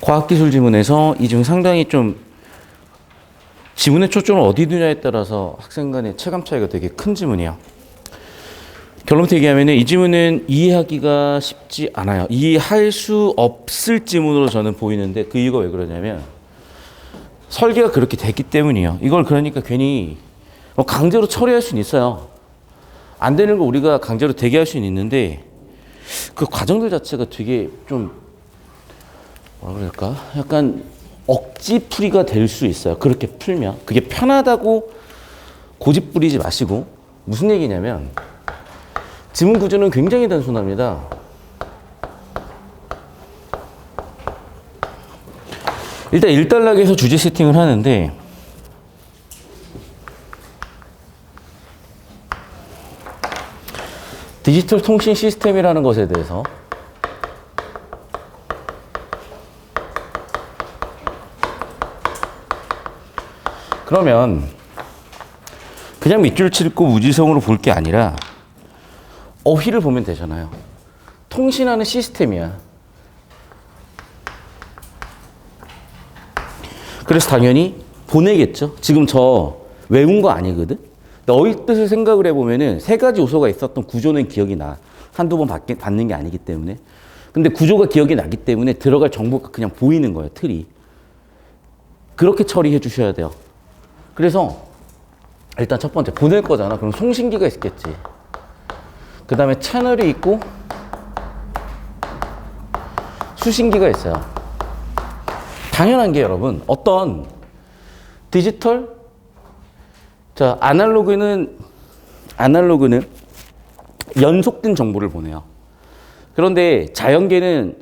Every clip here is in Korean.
과학기술 지문에서 이 중 상당히 좀 지문의 초점을 어디 두냐에 따라서 학생 간의 체감 차이가 되게 큰 지문이에요. 결론부터 얘기하면 이 지문은 이해하기가 쉽지 않아요. 이해할 수 없을 지문으로 저는 보이는데 그 이유가 왜 그러냐면 설계가 그렇게 됐기 때문이에요. 이걸 그러니까 괜히 강제로 처리할 수는 있어요. 안 되는 걸 우리가 강제로 되게 할 수는 있는데 그 과정들 자체가 되게 좀 뭐라 그럴까? 약간 억지 풀이가 될 수 있어요. 그렇게 풀면. 그게 편하다고 고집 부리지 마시고 무슨 얘기냐면 지문 구조는 굉장히 단순합니다. 일단 일단락에서 주제 세팅을 하는데 디지털 통신 시스템이라는 것에 대해서 그러면 그냥 밑줄 칠고 무지성으로 볼 게 아니라 어휘를 보면 되잖아요. 통신하는 시스템이야. 그래서 당연히 보내겠죠. 지금 저 외운 거 아니거든. 어휘 뜻을 생각을 해보면은 세 가지 요소가 있었던 구조는 기억이 나. 한두 번 받는 게 아니기 때문에. 근데 구조가 기억이 나기 때문에 들어갈 정보가 그냥 보이는 거예요. 틀이. 그렇게 처리해 주셔야 돼요. 그래서 일단 첫 번째 보낼 거잖아. 그럼 송신기가 있겠지. 그 다음에 채널이 있고 수신기가 있어요. 당연한 게 여러분 어떤 디지털 아날로그는 연속된 정보를 보내요. 그런데 자연계는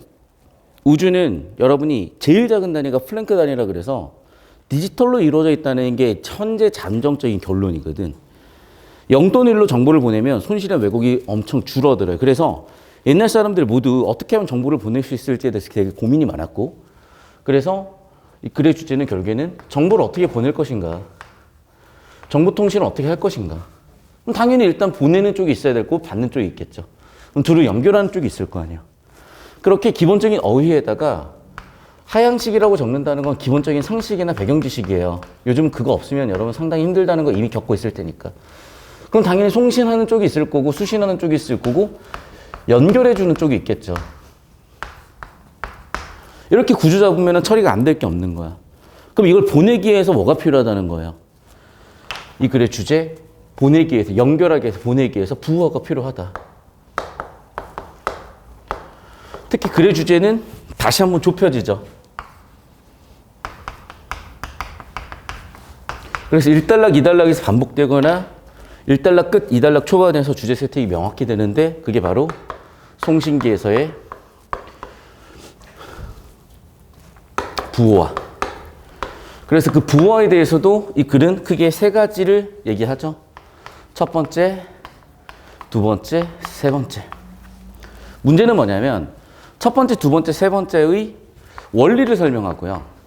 우주는 여러분이 제일 작은 단위가 플랭크 단위라 그래서 디지털로 이루어져 있다는 게 현재 잠정적인 결론이거든. 0 또는 1로 정보를 보내면 손실이나 왜곡이 엄청 줄어들어요. 그래서 옛날 사람들 모두 어떻게 하면 정보를 보낼 수 있을지에 대해서 되게 고민이 많았고 그래서 이 글의 주제는 결국에는 정보를 어떻게 보낼 것인가 정보 통신을 어떻게 할 것인가 그럼 당연히 일단 보내는 쪽이 있어야 되고 받는 쪽이 있겠죠. 그럼 둘을 연결하는 쪽이 있을 거 아니에요. 그렇게 기본적인 어휘에다가 하향식이라고 적는다는 건 기본적인 상식이나 배경 지식이에요. 요즘 그거 없으면 여러분 상당히 힘들다는 거 이미 겪고 있을 테니까. 그럼 당연히 송신하는 쪽이 있을 거고 수신하는 쪽이 있을 거고 연결해주는 쪽이 있겠죠. 이렇게 구조 잡으면 처리가 안 될 게 없는 거야. 그럼 이걸 보내기 위해서 뭐가 필요하다는 거예요? 이 글의 주제, 보내기 위해서, 연결하기 위해서, 보내기 위해서 부호가 필요하다. 특히 글의 주제는 다시 한번 좁혀지죠. 그래서 1단락, 2단락에서 반복되거나 1단락 끝, 2단락 초반에서 주제 세팅이 명확히 되는데 그게 바로 송신기에서의 부호화. 그래서 그 부호화에 대해서도 이 글은 크게 세 가지를 얘기하죠. 첫 번째, 두 번째, 세 번째. 문제는 뭐냐면 첫 번째, 두 번째, 세 번째의 원리를 설명하고요.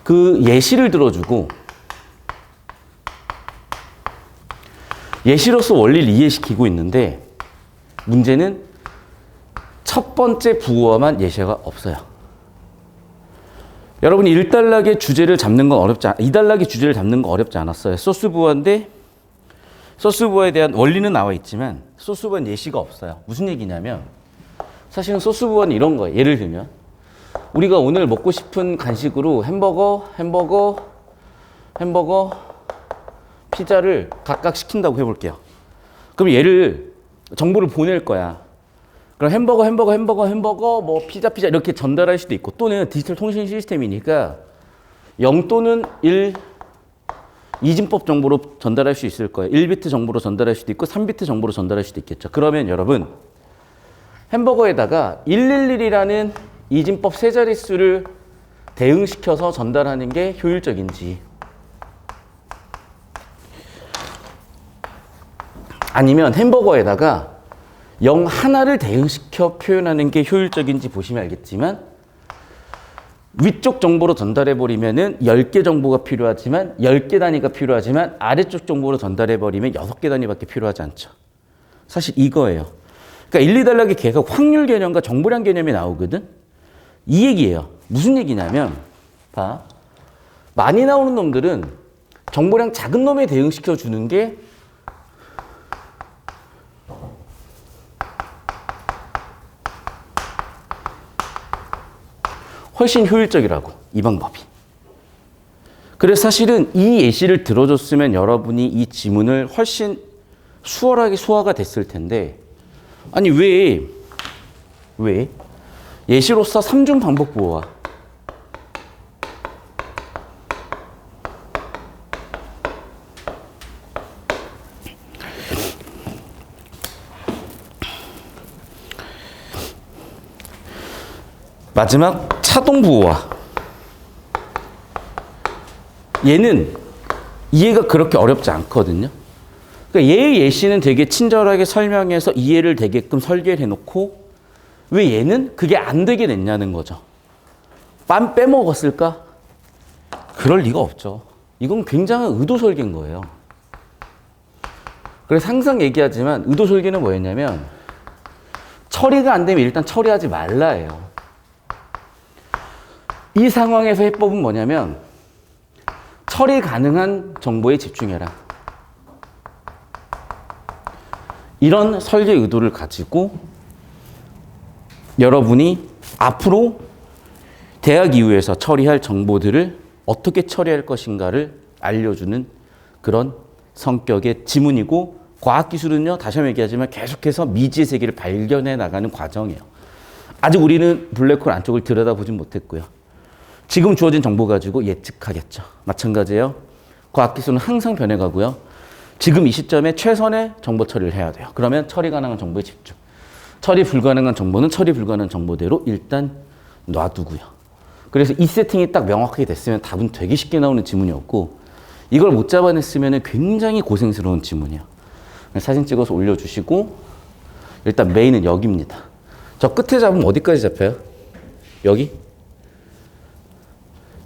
그 예시를 들어주고 예시로서 원리를 이해시키고 있는데 문제는 첫 번째 부호화만 예시가 없어요. 여러분이 1단락의 주제를 잡는 건 어렵지 않, 2단락의 주제를 잡는 건 어렵지 않았어요. 소스 부호인데 소스 부호에 대한 원리는 나와 있지만 소스 부호는 예시가 없어요. 무슨 얘기냐면 사실은 소스 부호는 이런 거예요. 예를 들면 우리가 오늘 먹고 싶은 간식으로 햄버거, 피자를 각각 시킨다고 해볼게요. 그럼 얘를 정보를 보낼 거야. 그럼 햄버거, 뭐 피자 이렇게 전달할 수도 있고 또는 디지털 통신 시스템이니까 0 또는 1 이진법 정보로 전달할 수 있을 거예요. 1비트 정보로 전달할 수도 있고 3비트 정보로 전달할 수도 있겠죠. 그러면 여러분 햄버거에다가 111이라는 이진법 세 자릿수를 대응시켜서 전달하는 게 효율적인지 아니면 햄버거에다가 0 하나를 대응시켜 표현하는 게 효율적인지 보시면 알겠지만 위쪽 정보로 전달해버리면은 10개 정보가 필요하지만 10개 단위가 필요하지만 아래쪽 정보로 전달해버리면 6개 단위밖에 필요하지 않죠. 사실 이거예요. 그러니까 1, 2단락의 계속 확률 개념과 정보량 개념이 나오거든. 이 얘기예요. 무슨 얘기냐면 봐. 많이 나오는 놈들은 정보량 작은 놈에 대응시켜 주는 게 훨씬 효율적이라고, 이 방법이. 그래서 사실은 이 예시를 들어줬으면 여러분이 이 지문을 훨씬 수월하게 소화가 됐을 텐데, 아니 왜 예시로서 3중 반복 부호와 마지막 차동 부호와 얘는 이해가 그렇게 어렵지 않거든요. 그러니까 얘의 예시는 되게 친절하게 설명해서 이해를 되게끔 설계를 해놓고 왜 얘는 그게 안 되게 냈냐는 거죠. 빰 빼먹었을까? 그럴 리가 없죠. 이건 굉장한 의도 설계인 거예요. 그래서 항상 얘기하지만 의도 설계는 뭐였냐면 처리가 안 되면 일단 처리하지 말라예요. 이 상황에서 해법은 뭐냐면 처리 가능한 정보에 집중해라. 이런 설계 의도를 가지고 여러분이 앞으로 대학 이후에서 처리할 정보들을 어떻게 처리할 것인가를 알려주는 그런 성격의 지문이고, 과학기술은요, 다시 한번 얘기하지만 계속해서 미지의 세계를 발견해 나가는 과정이에요. 아직 우리는 블랙홀 안쪽을 들여다보진 못했고요. 지금 주어진 정보 가지고 예측하겠죠. 마찬가지예요. 과학기술은 항상 변해가고요. 지금 이 시점에 최선의 정보 처리를 해야 돼요. 그러면 처리 가능한 정보에 집중. 처리 불가능한 정보는 처리 불가능한 정보대로 일단 놔두고요. 그래서 이 세팅이 딱 명확하게 됐으면 답은 되게 쉽게 나오는 지문이었고, 이걸 못 잡아냈으면 굉장히 고생스러운 지문이에요. 사진 찍어서 올려주시고, 일단 메인은 여기입니다. 저 끝에 잡으면 어디까지 잡혀요? 여기?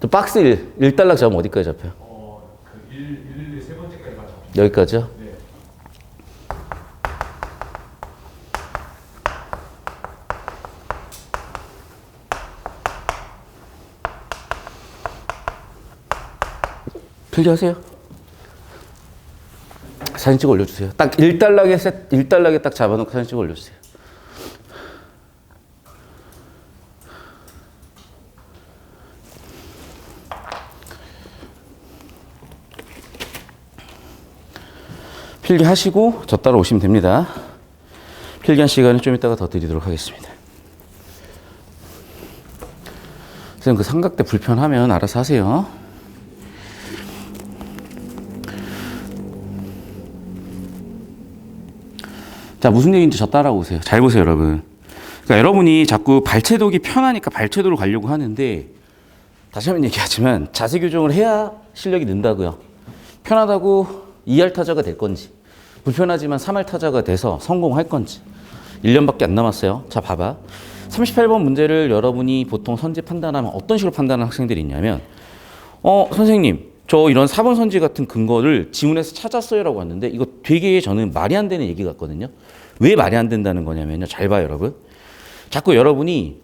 또 박스 1달락 잡으면 어디까지 잡혀요? 그 1, 2, 세 번째까지만 잡혀요. 여기까지요? 네. 필기하세요. 사진 찍어 올려주세요. 딱 1달락에 딱 잡아놓고 사진 찍어 올려주세요. 필기하시고 저 따라 오시면 됩니다. 필기한 시간은 좀 이따가 더 드리도록 하겠습니다. 선생님 그 삼각대 불편하면 알아서 하세요. 자, 무슨 얘기인지 저 따라오세요. 잘 보세요, 여러분. 그러니까 여러분이 자꾸 발채독이 편하니까 발채도로 가려고 하는데, 다시 한번 얘기하지만 자세 교정을 해야 실력이 는다고요. 편하다고 2할 타자가 될 건지, 불편하지만 3할 타자가 돼서 성공할 건지. 1년밖에 안 남았어요. 자, 봐봐. 38번 문제를 여러분이 보통 선지 판단하면 어떤 식으로 판단하는 학생들이 있냐면, 선생님, 저 이런 4번 선지 같은 근거를 지문에서 찾았어요 라고 왔는데, 이거 되게 저는 말이 안 되는 얘기 같거든요. 왜 말이 안 된다는 거냐면요. 잘 봐요, 여러분. 자꾸 여러분이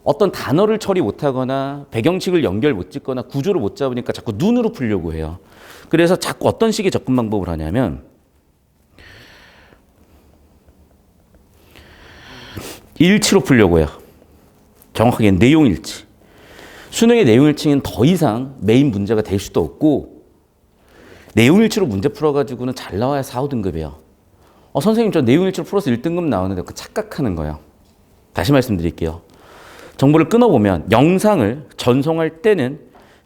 어떤 단어를 처리 못하거나 배경식을 연결 못 짓거나 구조를 못 잡으니까 자꾸 눈으로 풀려고 해요. 그래서 자꾸 어떤 식의 접근 방법을 하냐면, 일치로 풀려고 해요. 정확하게 내용일치. 수능의 내용일치는 더 이상 메인 문제가 될 수도 없고, 내용일치로 문제 풀어가지고는 잘 나와야 4, 5등급이에요. 선생님 저 내용일치로 풀어서 1등급 나오는데 그 착각하는 거예요. 다시 말씀드릴게요. 정보를 끊어보면 영상을 전송할 때는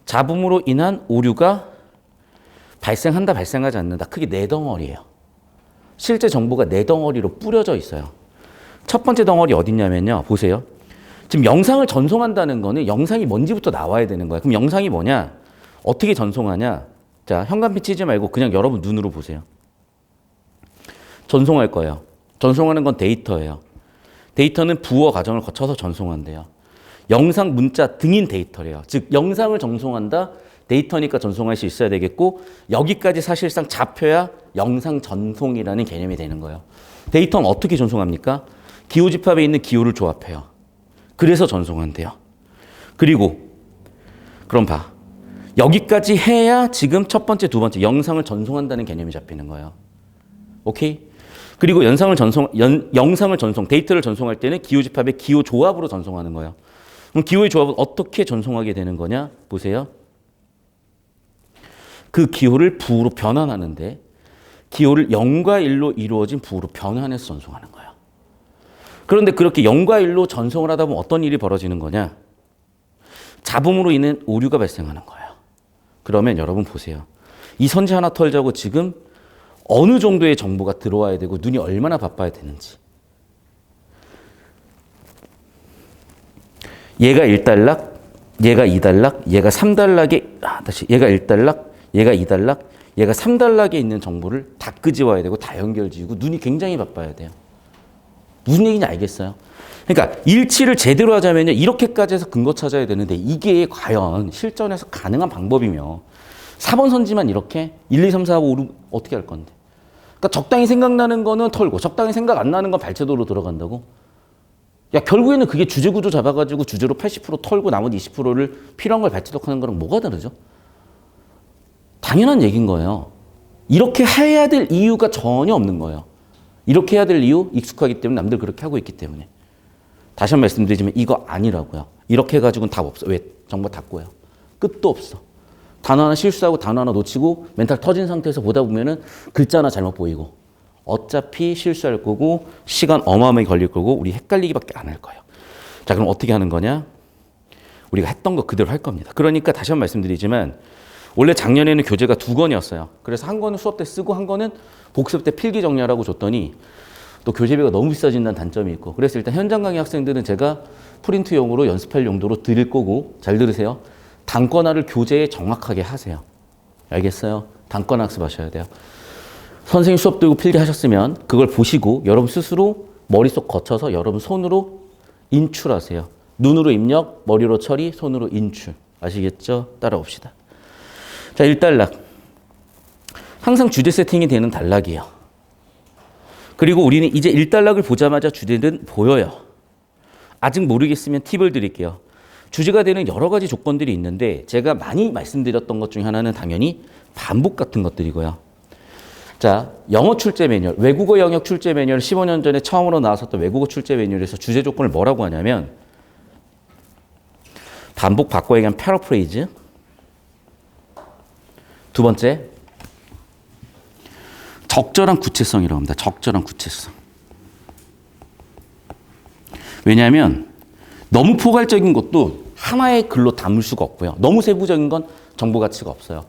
잡음으로 인한 오류가 발생한다, 발생하지 않는다. 크게 네 덩어리예요. 실제 정보가 네 덩어리로 뿌려져 있어요. 첫 번째 덩어리 어딨냐면요. 보세요. 지금 영상을 전송한다는 거는 영상이 뭔지부터 나와야 되는 거야. 그럼 영상이 뭐냐? 어떻게 전송하냐? 자, 현관빛 치지 말고 그냥 여러분 눈으로 보세요. 전송할 거예요. 전송하는 건 데이터예요. 데이터는 부호 과정을 거쳐서 전송한대요. 영상, 문자 등인 데이터래요. 즉 영상을 전송한다. 데이터니까 전송할 수 있어야 되겠고, 여기까지 사실상 잡혀야 영상 전송이라는 개념이 되는 거예요. 데이터는 어떻게 전송합니까? 기호 집합에 있는 기호를 조합해요. 그래서 전송한대요. 그리고 그럼 봐. 여기까지 해야 지금 첫 번째, 두 번째 영상을 전송한다는 개념이 잡히는 거예요. 오케이? 그리고 영상을 전송, 데이터를 전송할 때는 기호 집합의 기호 조합으로 전송하는 거예요. 그럼 기호의 조합은 어떻게 전송하게 되는 거냐? 보세요. 그 기호를 부호로 변환하는데 기호를 0과 1로 이루어진 부호로 변환해서 전송하는 거예요. 그런데 그렇게 0과 1로 전송을 하다 보면 어떤 일이 벌어지는 거냐? 잡음으로 인한 오류가 발생하는 거예요. 그러면 여러분 보세요. 이 선지 하나 털자고 지금 어느 정도의 정보가 들어와야 되고 눈이 얼마나 바빠야 되는지. 얘가 1달락, 얘가 2달락, 얘가 3달락에 얘가 1달락, 얘가 2달락, 얘가 3달락에 있는 정보를 다 끄집어야 되고 다 연결지고 눈이 굉장히 바빠야 돼요. 무슨 얘기인지 알겠어요? 그러니까 일치를 제대로 하자면요. 이렇게까지 해서 근거 찾아야 되는데 이게 과연 실전에서 가능한 방법이며 4번 선지만 이렇게 1, 2, 3, 4, 5, 6 어떻게 할 건데? 그러니까 적당히 생각나는 거는 털고 적당히 생각 안 나는 건 발췌도로 들어간다고? 야 결국에는 그게 주제 구조 잡아가지고 주제로 80% 털고 나머지 20%를 필요한 걸 발췌독하는 거랑 뭐가 다르죠? 당연한 얘기인 거예요. 이렇게 해야 될 이유가 전혀 없는 거예요. 이렇게 해야 될 이유 익숙하기 때문에 남들 그렇게 하고 있기 때문에. 다시 한 번 말씀드리지만 이거 아니라고요. 이렇게 해가지고는 답 없어. 왜? 정보 닫고요. 끝도 없어. 단어 하나 실수하고 단어 하나 놓치고 멘탈 터진 상태에서 보다 보면은 글자 하나 잘못 보이고 어차피 실수할 거고 시간 어마어마하게 걸릴 거고 우리 헷갈리기밖에 안 할 거예요. 자 그럼 어떻게 하는 거냐? 우리가 했던 거 그대로 할 겁니다. 그러니까 다시 한 번 말씀드리지만 원래 작년에는 교재가 2권이었어요. 그래서 한 권은 수업 때 쓰고 한 권은 복습 때 필기 정리하라고 줬더니 또 교재비가 너무 비싸진다는 단점이 있고 그래서 일단 현장 강의 학생들은 제가 프린트용으로 연습할 용도로 드릴 거고 잘 들으세요. 단권화를 교재에 정확하게 하세요. 알겠어요? 단권화 학습하셔야 돼요. 선생님 수업 들고 필기하셨으면 그걸 보시고 여러분 스스로 머릿속 거쳐서 여러분 손으로 인출하세요. 눈으로 입력, 머리로 처리, 손으로 인출. 아시겠죠? 따라옵시다. 자, 1단락. 항상 주제 세팅이 되는 단락이에요. 그리고 우리는 이제 1단락을 보자마자 주제는 보여요. 아직 모르겠으면 팁을 드릴게요. 주제가 되는 여러 가지 조건들이 있는데 제가 많이 말씀드렸던 것 중에 하나는 당연히 반복 같은 것들이고요. 자, 영어 출제 매뉴얼, 외국어 영역 출제 매뉴얼 15년 전에 처음으로 나왔었던 외국어 출제 매뉴얼에서 주제 조건을 뭐라고 하냐면 반복 바꿔 얘기하면 패러프레이즈. 두 번째, 적절한 구체성이라고 합니다. 적절한 구체성. 왜냐하면 너무 포괄적인 것도 하나의 글로 담을 수가 없고요. 너무 세부적인 건 정보 가치가 없어요.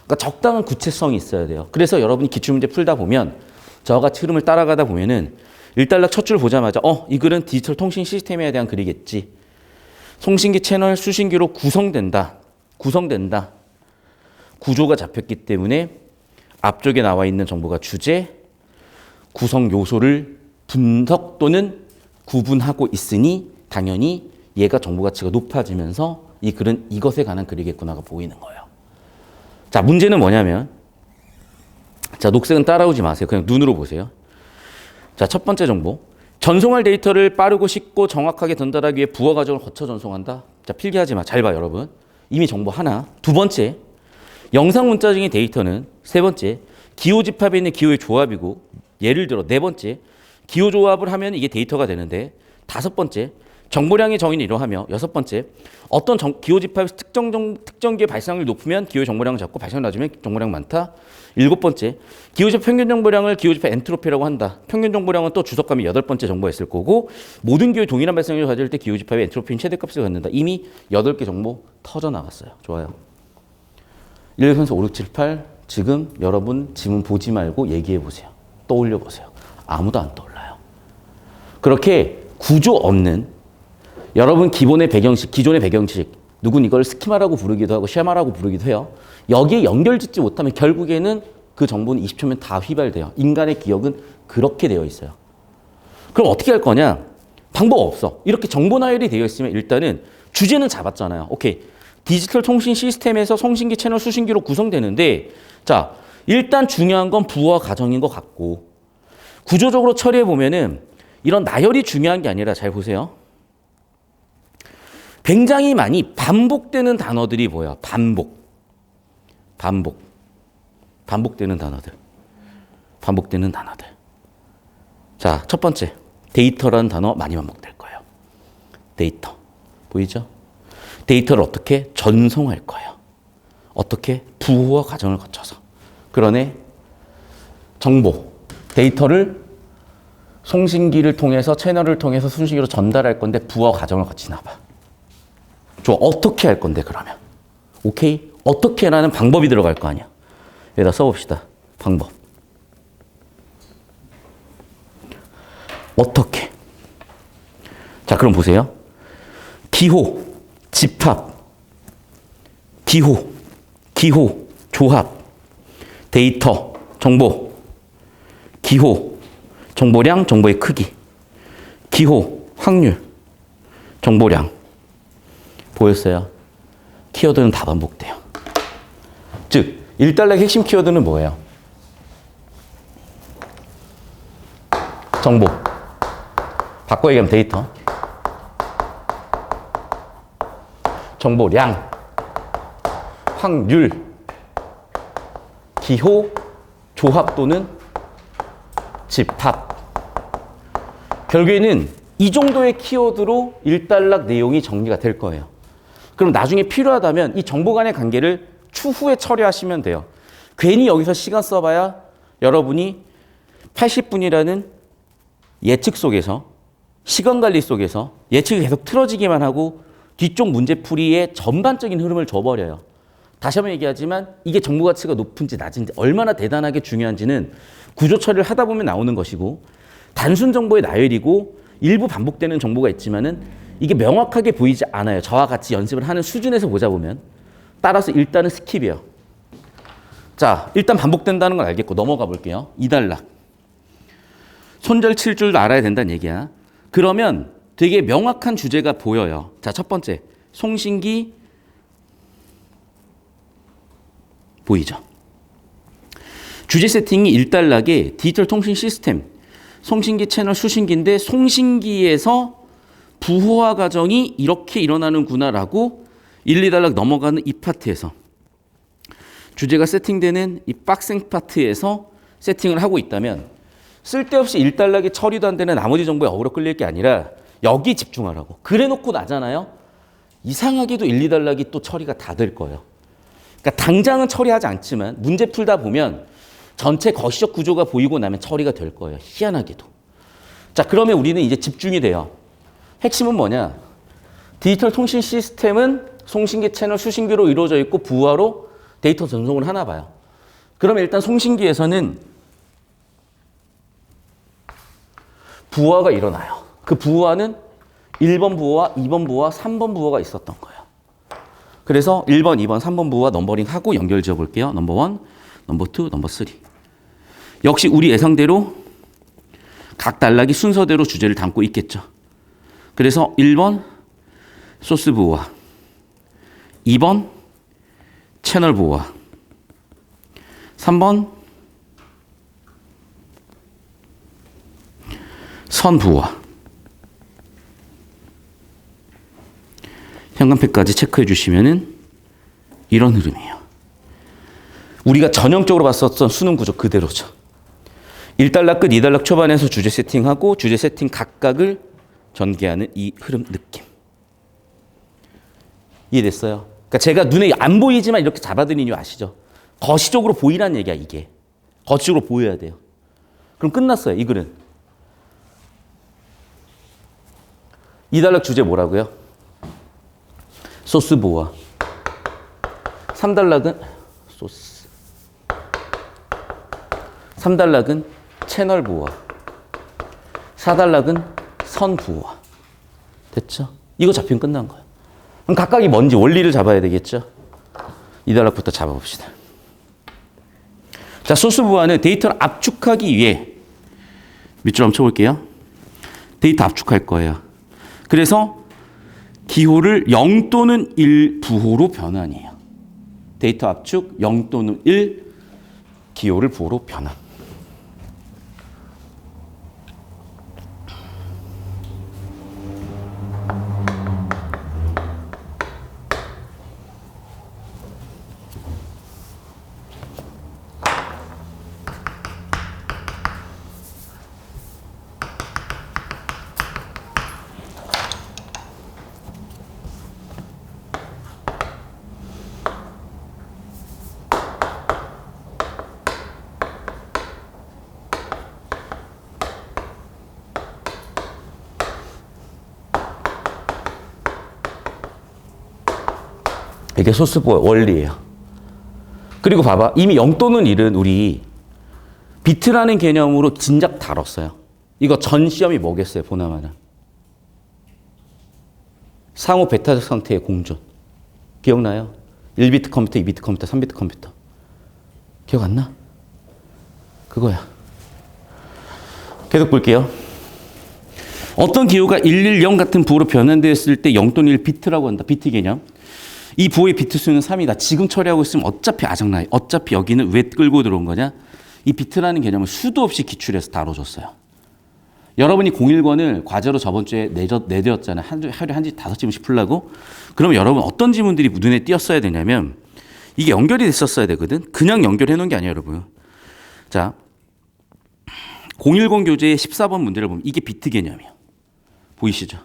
그러니까 적당한 구체성이 있어야 돼요. 그래서 여러분이 기출문제 풀다 보면 저와 같이 흐름을 따라가다 보면은 1단락 첫 줄 보자마자 이 글은 디지털 통신 시스템에 대한 글이겠지. 송신기 채널 수신기로 구성된다. 구조가 잡혔기 때문에 앞쪽에 나와 있는 정보가 주제, 구성 요소를 분석 또는 구분하고 있으니 당연히 얘가 정보 가치가 높아지면서 이 글은 이것에 관한 글이겠구나가 보이는 거예요. 자, 문제는 뭐냐면 자, 녹색은 따라오지 마세요. 그냥 눈으로 보세요. 자, 첫 번째 정보. 전송할 데이터를 빠르고 쉽고 정확하게 전달하기 위해 부호 과정을 거쳐 전송한다. 자, 필기하지 마. 잘 봐, 여러분. 이미 정보 하나. 두 번째, 영상 문자적인 데이터는 세 번째, 기호 집합에 있는 기호의 조합이고 예를 들어 네 번째, 기호 조합을 하면 이게 데이터가 되는데 다섯 번째, 정보량의 정의는 이러하며 여섯 번째, 어떤 기호 집합에서 특정 기호의 발생률이 높으면 기호의 정보량을 잡고 발생률이 낮으면 정보량 많다. 일곱 번째, 기호 집합 평균 정보량을 기호 집합 엔트로피라고 한다. 평균 정보량은 또 주석감이 여덟 번째 정보가 있을 거고 모든 기호의 동일한 발생률을 가질 때 기호 집합의 엔트로피는 최대값을 갖는다. 이미 8개 정보 터져 나갔어요. 좋아요. 1, 2, 3, 4, 5, 6, 7, 8 지금 여러분 지문 보지 말고 얘기해 보세요. 떠올려 보세요. 아무도 안 떠올라요. 그렇게 구조 없는 여러분 기존의 배경식 누군 이걸 스키마라고 부르기도 하고 쉐마라고 부르기도 해요. 여기에 연결 짓지 못하면 결국에는 그 정보는 20초면 다 휘발돼요. 인간의 기억은 그렇게 되어 있어요. 그럼 어떻게 할 거냐? 방법 없어. 이렇게 정보 나열이 되어 있으면 일단은 주제는 잡았잖아요. 오케이. 디지털 통신 시스템에서 송신기 채널 수신기로 구성되는데 자, 일단 중요한 건 부호와 가정인 것 같고 구조적으로 처리해 보면은 이런 나열이 중요한 게 아니라 잘 보세요. 굉장히 많이 반복되는 단어들이 뭐야? 반복되는 단어들. 자, 첫 번째. 데이터라는 단어 많이 반복될 거예요. 데이터. 보이죠? 데이터를 어떻게 전송할 거예요. 어떻게 부호와 과정을 거쳐서. 그러네. 정보. 데이터를 송신기를 통해서 채널을 통해서 순식으로 전달할 건데 부호와 과정을 거치나 봐. 좋아. 어떻게 할 건데 그러면. 오케이? 어떻게라는 방법이 들어갈 거 아니야. 여기다 써봅시다. 방법. 어떻게. 자, 그럼 보세요. 기호, 집합, 기호, 조합, 데이터, 정보, 기호, 정보량, 정보의 크기, 기호, 확률, 정보량. 보였어요? 키워드는 다 반복돼요. 즉, 1단락의 핵심 키워드는 뭐예요? 정보. 바꿔 얘기하면 데이터. 정보량, 확률, 기호, 조합 또는 집합. 결국에는 이 정도의 키워드로 1단락 내용이 정리가 될 거예요. 그럼 나중에 필요하다면 이 정보 간의 관계를 추후에 처리하시면 돼요. 괜히 여기서 시간 써봐야 여러분이 80분이라는 예측 속에서, 시간 관리 속에서 예측이 계속 틀어지기만 하고 뒤쪽 문제풀이의 전반적인 흐름을 줘버려요. 다시 한번 얘기하지만 이게 정보 가치가 높은지 낮은지 얼마나 대단하게 중요한지는 구조 처리를 하다 보면 나오는 것이고, 단순 정보의 나열이고 일부 반복되는 정보가 있지만은 이게 명확하게 보이지 않아요. 저와 같이 연습을 하는 수준에서 보자 보면. 따라서 일단은 스킵이에요. 자, 일단 반복된다는 걸 알겠고 넘어가 볼게요. 2단락. 손절 칠 줄 알아야 된다는 얘기야. 그러면 되게 명확한 주제가 보여요. 자, 첫 번째. 송신기 보이죠? 주제 세팅이 1단락에 디지털 통신 시스템, 송신기 채널 수신기인데 송신기에서 부호화 과정이 이렇게 일어나는구나라고 1, 2단락 넘어가는 이 파트에서 주제가 세팅되는 이 빡생 파트에서 세팅을 하고 있다면 쓸데없이 1단락에 처리도 안 되는 나머지 정보에 어그로 끌릴 게 아니라 여기 집중하라고. 그래 놓고 나잖아요. 이상하게도 1, 2단락이 또 처리가 다 될 거예요. 그러니까 당장은 처리하지 않지만 문제 풀다 보면 전체 거시적 구조가 보이고 나면 처리가 될 거예요. 희한하게도. 자, 그러면 우리는 이제 집중이 돼요. 핵심은 뭐냐? 디지털 통신 시스템은 송신기 채널 수신기로 이루어져 있고 부호화로 데이터 전송을 하나 봐요. 그러면 일단 송신기에서는 부호화가 일어나요. 그 부호화는 1번 부호화, 2번 부호화, 3번 부호가 있었던 거예요. 그래서 1번, 2번, 3번 부호화 넘버링하고 연결 지어 볼게요. 넘버 1, 넘버 2, 넘버 3. 역시 우리 예상대로 각 단락이 순서대로 주제를 담고 있겠죠. 그래서 1번 소스 부호화, 2번 채널 부호화, 3번 선 부호화. 현관패까지 체크해 주시면은 이런 흐름이에요. 우리가 전형적으로 봤었던 수능 구조 그대로죠. 1단락 끝, 2단락 초반에서 주제 세팅하고 주제 세팅 각각을 전개하는 이 흐름 느낌. 이해됐어요? 그러니까 제가 눈에 안 보이지만 이렇게 잡아드린 이유 아시죠? 거시적으로 보이라는 얘기야, 이게. 거시적으로 보여야 돼요. 그럼 끝났어요, 이 글은. 2단락 주제 뭐라고요? 소스 부호화. 3단락은 소스. 3단락은 채널 부호화. 4단락은 선 부호화. 됐죠? 이거 잡히면 끝난 거예요. 그럼 각각이 뭔지 원리를 잡아야 되겠죠? 2단락부터 잡아봅시다. 자, 소스 부호화는 데이터를 압축하기 위해 밑줄 한번 쳐볼게요. 데이터 압축할 거예요. 그래서 기호를 0 또는 1 부호로 변환이에요. 데이터 압축 0 또는 1 기호를 부호로 변환. 이게 소스 원리예요. 그리고 봐봐. 이미 0 또는 1은 우리 비트라는 개념으로 진작 다뤘어요. 이거 전 시험이 뭐겠어요, 보나마나. 상호 베타적 상태의 공존. 기억나요? 1비트 컴퓨터, 2비트 컴퓨터, 3비트 컴퓨터. 기억 안 나? 그거야. 계속 볼게요. 어떤 기호가 110 같은 부호로 변환되었을 때 0 또는 1 비트라고 한다. 비트 개념. 이 부호의 비트 수는 3이다. 지금 처리하고 있으면 어차피 아작나요. 어차피 여기는 왜 끌고 들어온 거냐? 이 비트라는 개념을 수도 없이 기출해서 다뤄줬어요. 여러분이 010을 과제로 저번 주에 내드렸잖아요. 하루에 한 5지문씩 풀라고. 그러면 여러분 어떤 지문들이 눈에 띄었어야 되냐면 이게 연결이 됐었어야 되거든. 그냥 연결해 놓은 게 아니에요, 여러분. 자, 010 교재의 14번 문제를 보면 이게 비트 개념이에요. 보이시죠?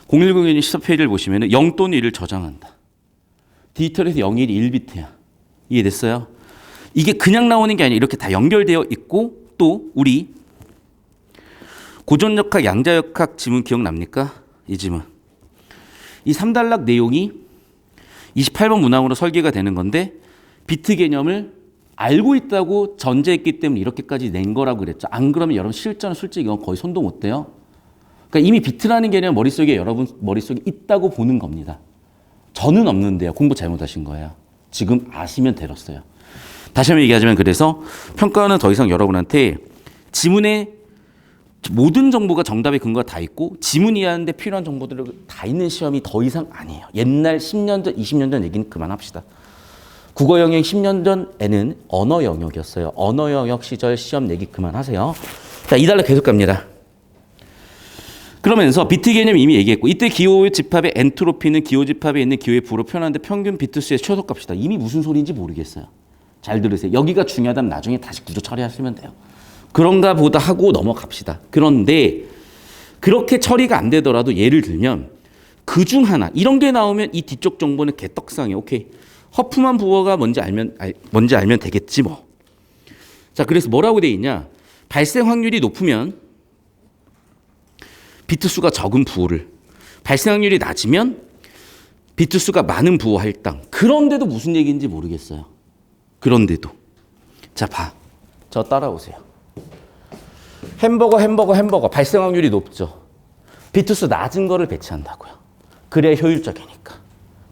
010 교재 14페이지를 보시면 0 또는 1을 저장한다. 디지털에서 0, 1이 1비트야. 이해됐어요? 이게 그냥 나오는 게 아니라 이렇게 다 연결되어 있고 또 우리 고전역학, 양자역학 지문 기억납니까? 이 지문. 이 3단락 내용이 28번 문항으로 설계가 되는 건데 비트 개념을 알고 있다고 전제했기 때문에 이렇게까지 낸 거라고 그랬죠. 안 그러면 여러분 실전은 솔직히 이건 거의 손도 못 대요. 그러니까 이미 비트라는 개념 머릿속에 여러분 머릿속에 있다고 보는 겁니다. 저는 없는데요. 공부 잘못하신 거예요. 지금 아시면 되었어요. 다시 한번 얘기하자면 그래서 평가는 더 이상 여러분한테 지문에 모든 정보가 정답의 근거가 다 있고 지문 이해하는데 필요한 정보들이 다 있는 시험이 더 이상 아니에요. 옛날 10년 전, 20년 전 얘기는 그만합시다. 국어 영역 10년 전에는 언어 영역이었어요. 언어 영역 시절 시험 내기 그만하세요. 자, 2단락 계속 갑니다. 그러면서 비트 개념 이미 얘기했고 이때 기호 집합의 엔트로피는 기호 집합에 있는 기호의 부로 표현하는데 평균 비트 수의 최소값이다. 이미 무슨 소리인지 모르겠어요. 잘 들으세요. 여기가 중요하다면 나중에 다시 구조 처리하시면 돼요. 그런가 보다 하고 넘어갑시다. 그런데 그렇게 처리가 안 되더라도 예를 들면 그중 하나 이런 게 나오면 이 뒤쪽 정보는 개떡상이에요. 오케이. 허프만 부호가 뭔지 알면 되겠지 뭐. 자, 그래서 뭐라고 돼 있냐? 발생 확률이 높으면 비트 수가 적은 부호를, 발생 확률이 낮으면 비트 수가 많은 부호 할당. 그런데도 무슨 얘기인지 모르겠어요. 그런데도. 자, 봐. 저 따라오세요. 햄버거 발생 확률이 높죠. 비트 수 낮은 거를 배치한다고요. 그래야 효율적이니까.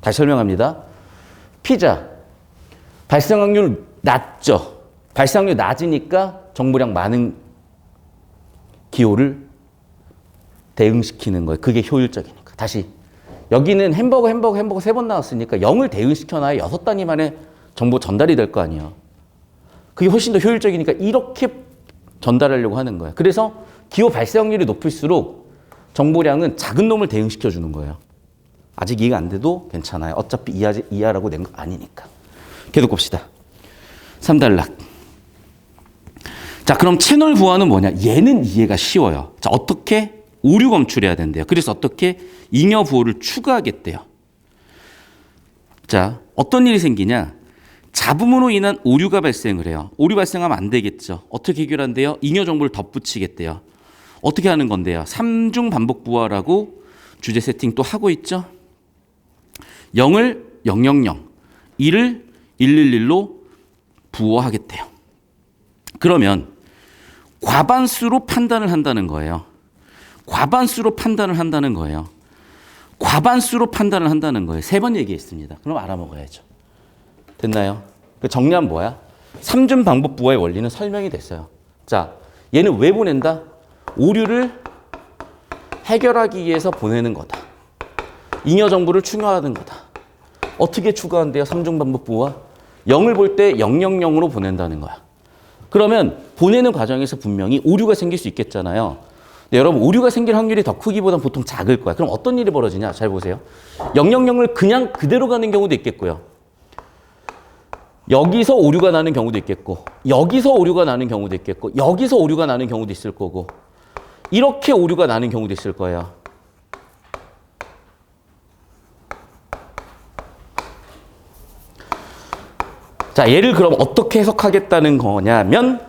다시 설명합니다. 피자 발생 확률 낮죠. 발생 확률 낮으니까 정보량 많은 기호를 대응시키는 거예요. 그게 효율적이니까. 다시 여기는 햄버거 3번 나왔으니까 0을 대응시켜놔야 6단위 만에 정보 전달이 될 거 아니에요. 그게 훨씬 더 효율적이니까 이렇게 전달하려고 하는 거예요. 그래서 기호 발생 확률이 높을수록 정보량은 작은 놈을 대응시켜 주는 거예요. 아직 이해가 안 돼도 괜찮아요. 어차피 이해하라고 낸 거 아니니까. 계속 봅시다. 3단락. 자, 그럼 채널 부호는 뭐냐? 얘는 이해가 쉬워요. 자, 어떻게? 오류 검출해야 된대요. 그래서 어떻게? 잉여 부호를 추가하겠대요. 자, 어떤 일이 생기냐? 잡음으로 인한 오류가 발생을 해요. 오류 발생하면 안 되겠죠. 어떻게 해결한대요? 잉여 정보를 덧붙이겠대요. 어떻게 하는 건데요? 3중 반복 부호라고 주제 세팅 또 하고 있죠. 0을 000, 1을 111로 부호하겠대요. 그러면 과반수로 판단을 한다는 거예요. 과반수로 판단을 한다는 거예요. 과반수로 판단을 한다는 거예요. 3번 얘기했습니다. 그럼 알아먹어야죠. 됐나요? 정리하면 뭐야? 3중 반복 부호의 원리는 설명이 됐어요. 자, 얘는 왜 보낸다? 오류를 해결하기 위해서 보내는 거다. 잉여 정보를 추가하는 거다. 어떻게 추가한대요? 3중 반복 부호와 0을 볼 때 000으로 보낸다는 거야. 그러면 보내는 과정에서 분명히 오류가 생길 수 있겠잖아요. 근데 여러분 오류가 생길 확률이 더 크기보다는 보통 작을 거야. 그럼 어떤 일이 벌어지냐? 잘 보세요. 000을 그냥 그대로 가는 경우도 있겠고요. 여기서 오류가 나는 경우도 있겠고 여기서 오류가 나는 경우도 있겠고 여기서 오류가 나는 경우도 있을 거고 이렇게 오류가 나는 경우도 있을 거예요. 자, 얘를 그럼 어떻게 해석하겠다는 거냐면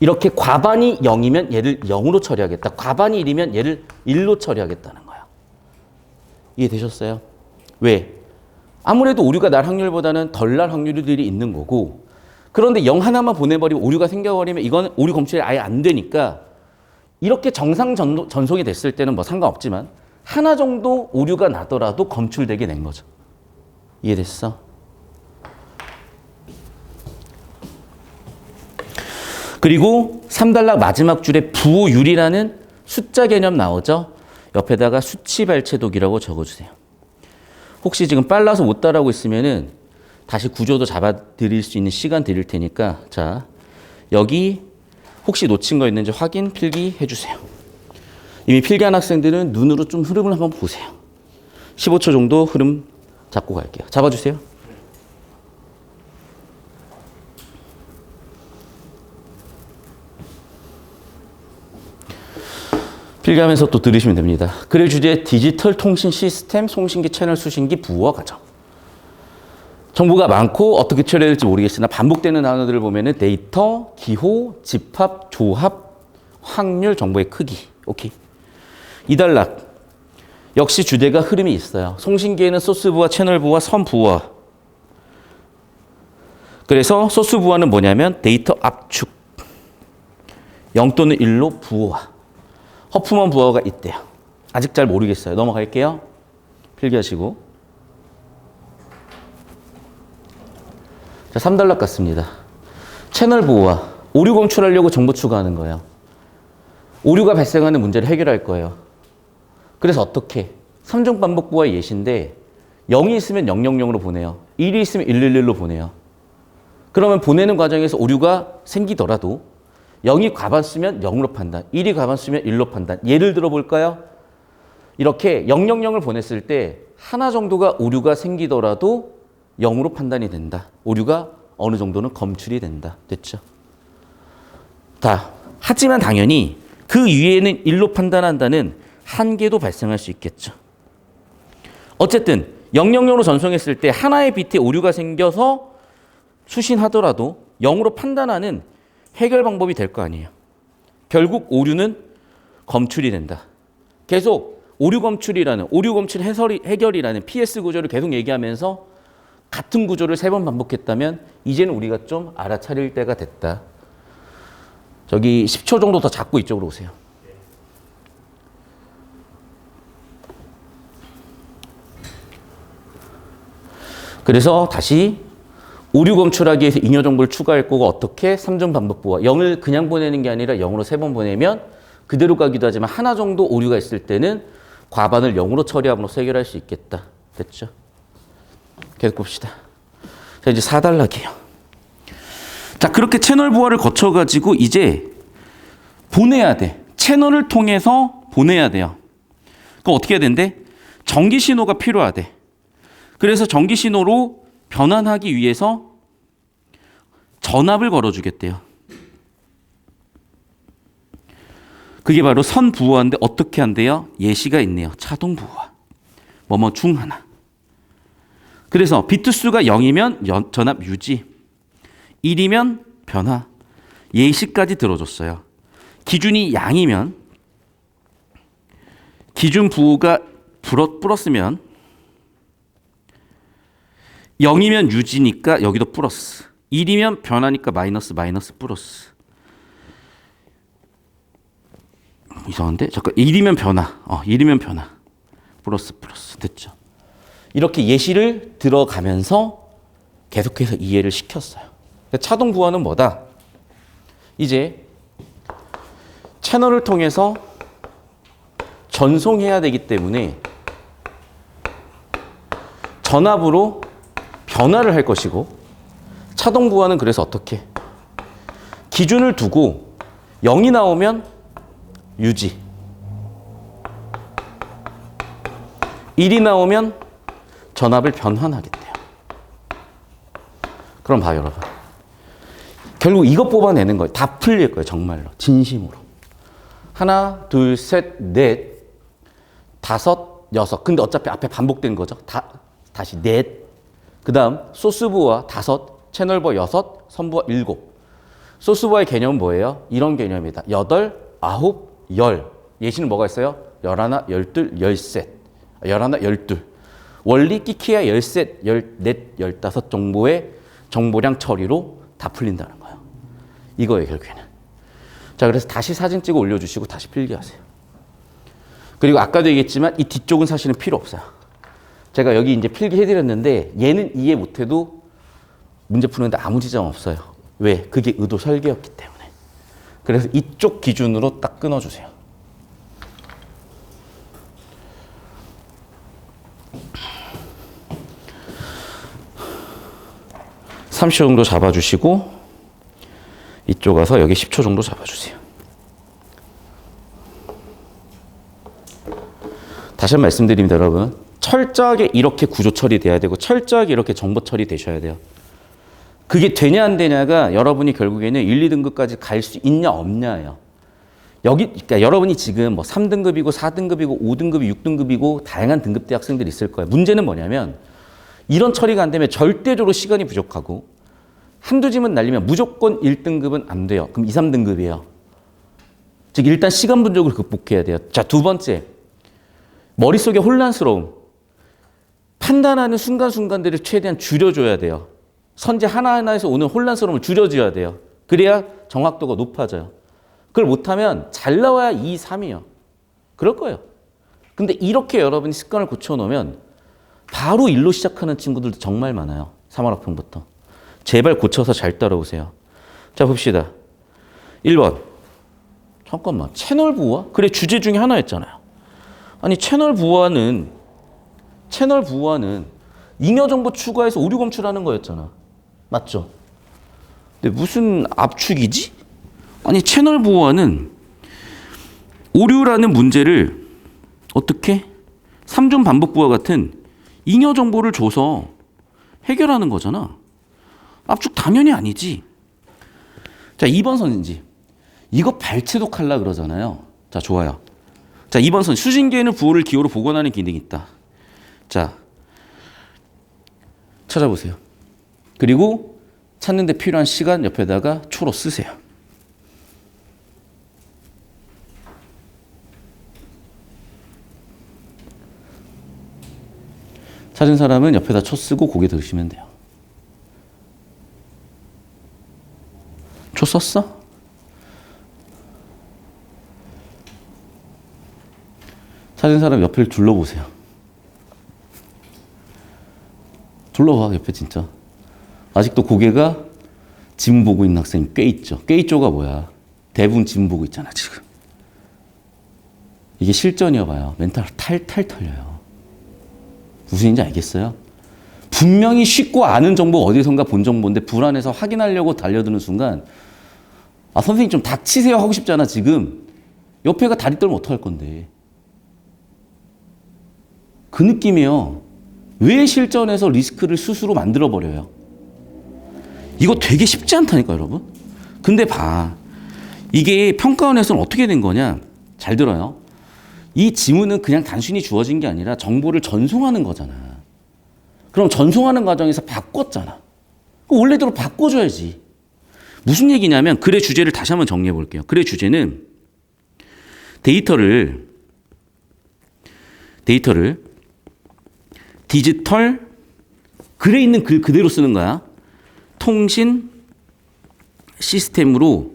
이렇게 과반이 0이면 얘를 0으로 처리하겠다. 과반이 1이면 얘를 1로 처리하겠다는 거야. 이해되셨어요? 왜? 아무래도 오류가 날 확률보다는 덜 날 확률들이 있는 거고, 그런데 0 하나만 보내버리면 오류가 생겨버리면 이건 오류 검출이 아예 안 되니까 이렇게 정상 전송이 됐을 때는 뭐 상관없지만 하나 정도 오류가 나더라도 검출되게 된 거죠. 이해됐어? 그리고 3단락 마지막 줄에 부호율이라는 숫자 개념 나오죠? 옆에다가 수치 발췌독이라고 적어주세요. 혹시 지금 빨라서 못 따라하고 있으면은 다시 구조도 잡아드릴 수 있는 시간 드릴 테니까, 자, 여기 혹시 놓친 거 있는지 확인 필기 해주세요. 이미 필기한 학생들은 눈으로 좀 흐름을 한번 보세요. 15초 정도 흐름 잡고 갈게요. 잡아주세요. 필기하면서 또 들으시면 됩니다. 글의 주제 디지털 통신 시스템, 송신기, 채널, 수신기, 부호와 과정. 정보가 많고 어떻게 처리해야 될지 모르겠으나 반복되는 단어들을 보면은 데이터, 기호, 집합, 조합, 확률, 정보의 크기. 오케이. 2단락. 역시 주제가 흐름이 있어요. 송신기에는 소스 부호와 채널 부호와 선 부호와. 그래서 소스 부호는 뭐냐면 데이터 압축. 0 또는 1로 부호화. 허프먼 부호가 있대요. 아직 잘 모르겠어요. 넘어갈게요. 필기하시고. 자, 3단락 같습니다. 채널 부호화. 오류 검출하려고 정보 추가하는 거예요. 오류가 발생하는 문제를 해결할 거예요. 그래서 어떻게? 3중 반복 부호의 예시인데 0이 있으면 000으로 보내요. 1이 있으면 111로 보내요. 그러면 보내는 과정에서 오류가 생기더라도 0이 과반수면 0으로 판단, 1이 과반수면 1로 판단. 예를 들어 볼까요? 이렇게 000을 보냈을 때 하나 정도가 오류가 생기더라도 0으로 판단이 된다. 오류가 어느 정도는 검출이 된다. 됐죠? 자, 하지만 당연히 그 위에는 1로 판단한다는 한계도 발생할 수 있겠죠. 어쨌든 000으로 전송했을 때 하나의 비트에 오류가 생겨서 수신하더라도 0으로 판단하는 해결 방법이 될 거 아니에요. 결국 오류는 검출이 된다. 계속 오류 검출 해결이라는 PS 구조를 계속 얘기하면서 같은 구조를 3번 반복했다면 이제는 우리가 좀 알아차릴 때가 됐다. 저기 10초 정도 더 잡고 이쪽으로 오세요. 그래서 다시 오류 검출하기 위해서 잉여 정보를 추가할 거고 어떻게 3중 반복 부호화. 0을 그냥 보내는 게 아니라 0으로 3번 보내면 그대로 가기도 하지만 하나 정도 오류가 있을 때는 과반을 0으로 처리함으로써 해결할 수 있겠다. 됐죠? 계속 봅시다. 자, 이제 4단락이에요. 자, 그렇게 채널 부호화를 거쳐가지고 이제 보내야 돼. 채널을 통해서 보내야 돼요. 그럼 어떻게 해야 된대? 전기 신호가 필요하대. 그래서 전기 신호로 변환하기 위해서 전압을 걸어주겠대요. 그게 바로 선 부호화인데 어떻게 한대요? 예시가 있네요. 차동 부호화. 뭐뭐 중 하나. 그래서 비트 수가 0이면 전압 유지, 1이면 변화, 예시까지 들어줬어요. 기준이 양이면 기준 부호가 플러스면 0이면 유지니까 여기도 플러스, 1이면 변화니까 마이너스 플러스. 이상한데? 잠깐, 1이면 변화. 1이면 변화. 플러스 됐죠. 이렇게 예시를 들어가면서 계속해서 이해를 시켰어요. 차동 부호화는 뭐다? 이제 채널을 통해서 전송해야 되기 때문에 전압으로 변화를 할 것이고, 차동 부호화는 그래서 어떻게? 기준을 두고 0이 나오면 유지, 1이 나오면 전압을 변환하겠대요. 그럼 봐요, 여러분. 결국 이것 뽑아내는 거예요. 다 풀릴 거예요, 정말로. 진심으로. 하나, 둘, 셋, 넷, 다섯, 여섯. 근데 어차피 앞에 반복된 거죠. 다시 넷. 그 다음 소스 부호화 5, 채널 부호화 6, 선 부호화 7. 소스 부호화의 개념은 뭐예요? 이런 개념이다. 8, 9, 10. 예시는 뭐가 있어요? 11, 12, 13. 11, 12. 원리 끼키야 13, 14, 15 정도의 정보량 처리로 다 풀린다는 거예요. 이거예요, 결국에는. 자, 그래서 다시 사진 찍어 올려주시고 다시 필기하세요. 그리고 아까도 얘기했지만 이 뒤쪽은 사실은 필요 없어요. 제가 여기 이제 필기해드렸는데 얘는 이해 못해도 문제 푸는데 아무 지장 없어요. 왜? 그게 의도 설계였기 때문에. 그래서 이쪽 기준으로 딱 끊어주세요. (30초) 정도 잡아주시고 이쪽 와서 여기 10초 정도 잡아주세요. 다시 한번 말씀드립니다, 여러분. 철저하게 이렇게 구조 처리돼야 되고 철저하게 이렇게 정보 처리되셔야 돼요. 그게 되냐 안 되냐가 여러분이 결국에는 1, 2등급까지 갈 수 있냐 없냐예요. 그러니까 여러분이 지금 뭐 3등급이고 4등급이고 5등급이 6등급이고 다양한 등급대 학생들이 있을 거예요. 문제는 뭐냐면 이런 처리가 안 되면 절대적으로 시간이 부족하고 한두 짐은 날리면 무조건 1등급은 안 돼요. 그럼 2, 3등급이에요. 즉 일단 시간 분적으로 극복해야 돼요. 자, 두 번째. 머릿속에 혼란스러움. 판단하는 순간순간들을 최대한 줄여줘야 돼요. 선제 하나하나에서 오는 혼란스러움을 줄여줘야 돼요. 그래야 정확도가 높아져요. 그걸 못하면 잘 나와야 2, 3이에요. 그럴 거예요. 근데 이렇게 여러분이 습관을 고쳐놓으면 바로 1로 시작하는 친구들도 정말 많아요. 3월학번부터. 제발 고쳐서 잘 따라오세요. 자, 봅시다. 1번. 잠깐만. 채널 부호화? 그래, 주제 중에 하나였잖아요. 아니, 채널 부호화는 잉여정보 추가해서 오류 검출하는 거였잖아. 맞죠? 근데 무슨 압축이지? 아니, 채널 부호화는 오류라는 문제를 어떻게? 3중 반복 부호와 같은 잉여 정보를 줘서 해결하는 거잖아. 압축 당연히 아니지. 자, 2번 선인지. 이거 발췌독 하려고 그러잖아요. 자, 좋아요. 자, 2번 선. 수신기에는 부호를 기호로 복원하는 기능이 있다. 자, 찾아보세요. 그리고 찾는 데 필요한 시간 옆에다가 초로 쓰세요. 찾은 사람은 옆에다 초 쓰고 고개 들으시면 돼요. 초 썼어? 찾은 사람 옆을 둘러보세요. 둘러봐, 옆에 진짜. 아직도 고개가 지문 보고 있는 학생이 꽤 있죠. 꽤 있죠가 뭐야? 대부분 지문 보고 있잖아, 지금. 이게 실전이어봐요. 멘탈 탈탈 털려요. 무슨 얘기인지 알겠어요? 분명히 쉽고 아는 정보 어디선가 본 정보인데 불안해서 확인하려고 달려드는 순간 아, 선생님 좀 닥치세요 하고 싶잖아, 지금. 옆에가 다리 떨면 어떡할 건데. 그 느낌이에요. 왜 실전에서 리스크를 스스로 만들어버려요? 이거 되게 쉽지 않다니까, 여러분. 근데 봐. 이게 평가원에서는 어떻게 된 거냐? 잘 들어요. 이 지문은 그냥 단순히 주어진 게 아니라 정보를 전송하는 거잖아. 그럼 전송하는 과정에서 바꿨잖아. 원래대로 바꿔줘야지. 무슨 얘기냐면 글의 주제를 다시 한번 정리해 볼게요. 글의 주제는 데이터를 디지털 글에 있는 글 그대로 쓰는 거야. 통신 시스템으로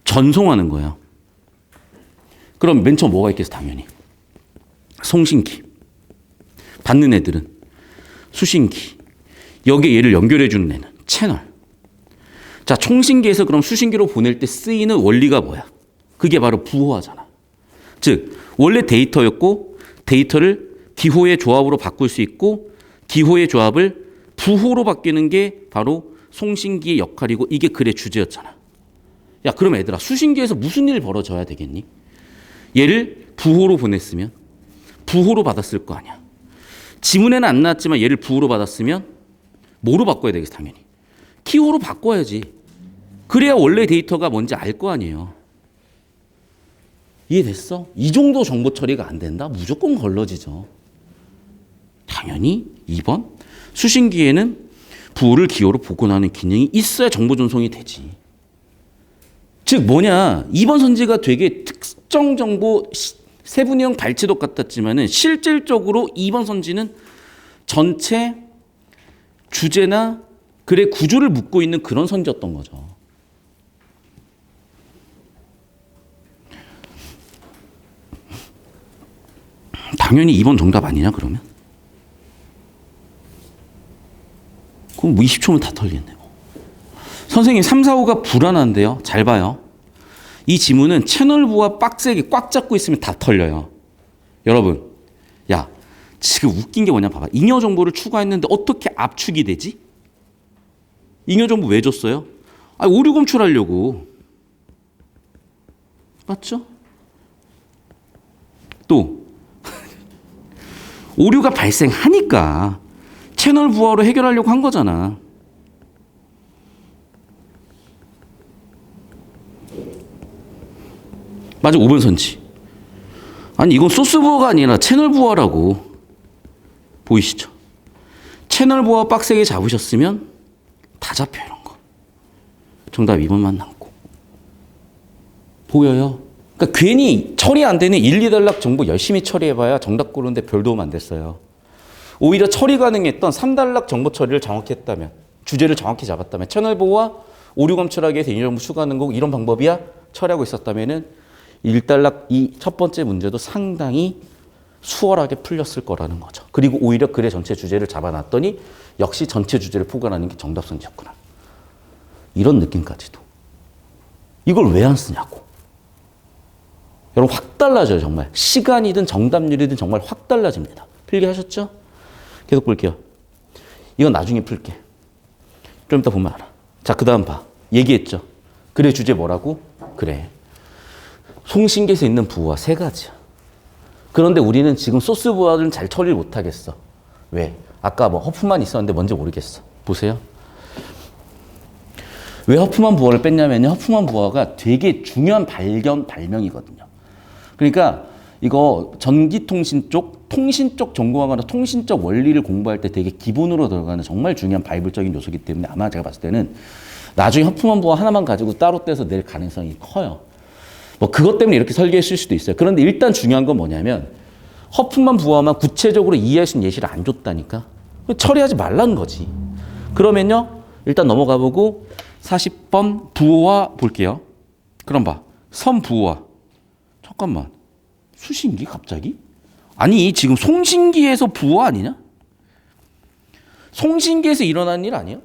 전송하는 거예요. 그럼 맨 처음 뭐가 있겠어? 당연히 송신기. 받는 애들은 수신기. 여기에 얘를 연결해 주는 애는 채널. 자, 총신기에서 그럼 수신기로 보낼 때 쓰이는 원리가 뭐야? 그게 바로 부호화잖아. 즉 원래 데이터였고 데이터를 기호의 조합으로 바꿀 수 있고 기호의 조합을 부호로 바뀌는 게 바로 송신기의 역할이고 이게 글의 주제였잖아. 야, 그럼 얘들아 수신기에서 무슨 일 벌어져야 되겠니? 얘를 부호로 보냈으면 부호로 받았을 거 아니야. 지문에는 안 나왔지만 얘를 부호로 받았으면 뭐로 바꿔야 되겠어? 당연히 기호로 바꿔야지. 그래야 원래 데이터가 뭔지 알 거 아니에요. 이해됐어? 이 정도 정보 처리가 안 된다? 무조건 걸러지죠. 당연히 2번 수신기에는 부호를 기호로 복원하는 기능이 있어야 정보 전송이 되지. 즉 뭐냐, 2번 선지가 되게 특정 정보 세분형 발췌도 같았지만은 실질적으로 2번 선지는 전체 주제나 글의 구조를 묻고 있는 그런 선지였던 거죠. 당연히 2번 정답 아니냐 그러면? 그럼 뭐 20초면 다 털리겠네요. 선생님 3, 4, 5가 불안한데요. 잘 봐요. 이 지문은 채널부와 빡세게 꽉 잡고 있으면 다 털려요. 여러분, 야, 지금 웃긴 게 뭐냐 봐봐. 잉여 정보를 추가했는데 어떻게 압축이 되지? 잉여 정보 왜 줬어요? 아, 오류 검출하려고. 맞죠? 또 오류가 발생하니까 채널 부하로 해결하려고 한 거잖아. 맞아, 5번 선지. 아니, 이건 소스 부하가 아니라 채널 부하라고. 보이시죠? 채널 부하 빡세게 잡으셨으면 다 잡혀, 이런 거. 정답 2번만 남고. 보여요? 그러니까 괜히 처리 안 되는 1, 2단락 정보 열심히 처리해봐야 정답 고르는데 별 도움 안 됐어요. 오히려 처리 가능했던 3단락 정보 처리를 정확히 했다면, 주제를 정확히 잡았다면, 채널 보호와 오류 검출하기 위해서 인정정보 추가하는 거고 이런 방법이야 처리하고 있었다면은 1단락 이 첫 번째 문제도 상당히 수월하게 풀렸을 거라는 거죠. 그리고 오히려 글의 전체 주제를 잡아놨더니 역시 전체 주제를 포괄하는 게 정답 선지였구나. 이런 느낌까지도. 이걸 왜 안 쓰냐고. 여러분 확 달라져요, 정말. 시간이든 정답률이든 정말 확 달라집니다. 필기하셨죠? 계속 볼게요. 이건 나중에 풀게. 좀 이따 보면 알아. 자, 그 다음 봐. 얘기했죠? 글의 주제 뭐라고? 그래. 송신기에서 있는 부호가 3가지야. 그런데 우리는 지금 소스 부호는 잘 처리를 못하겠어. 왜? 아까 뭐 허프만 있었는데 뭔지 모르겠어. 보세요. 왜 허프만 부호를 뺐냐면요. 허프만 부호가 되게 중요한 발명이거든요. 그러니까 이거 전기통신 쪽, 통신 쪽 전공하거나 통신적 원리를 공부할 때 되게 기본으로 들어가는 정말 중요한 바이블적인 요소이기 때문에 아마 제가 봤을 때는 나중에 허프만 부호 하나만 가지고 따로 떼서 낼 가능성이 커요. 뭐 그것 때문에 이렇게 설계했을 수도 있어요. 그런데 일단 중요한 건 뭐냐면 허프만 부호만 구체적으로 이해할 수 있는 예시를 안 줬다니까. 처리하지 말라는 거지. 그러면요. 일단 넘어가 보고 40번 부호화 볼게요. 그럼 봐. 선부호화. 잠깐만. 수신기 갑자기? 아니 지금 송신기에서 부호화 아니냐? 송신기에서 일어난 일 아니야?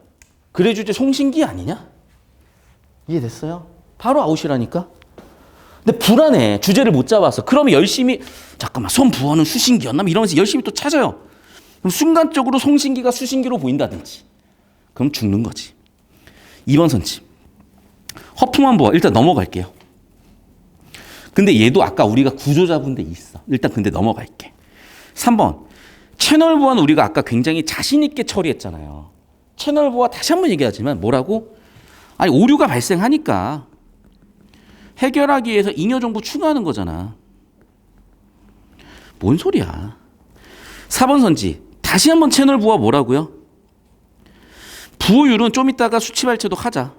글의 주제 송신기 아니냐? 이해됐어요? 바로 아웃이라니까? 근데 불안해. 주제를 못 잡았어. 그러면 열심히 잠깐만 선부호는 수신기였나? 이러면서 열심히 또 찾아요. 그럼 순간적으로 송신기가 수신기로 보인다든지. 그럼 죽는 거지. 2번 선지. 허프만 부호 일단 넘어갈게요. 근데 얘도 아까 우리가 구조 잡은 데 있어. 일단 근데 넘어갈게. 3번. 채널 부호는 우리가 아까 굉장히 자신 있게 처리했잖아요. 채널 부호 다시 한번 얘기하지만 뭐라고? 아니 오류가 발생하니까 해결하기 위해서 잉여 정보 추가하는 거잖아. 뭔 소리야. 4번 선지. 다시 한번 채널 부호가 뭐라고요? 부호율은 좀 이따가 수치 발췌도 하자.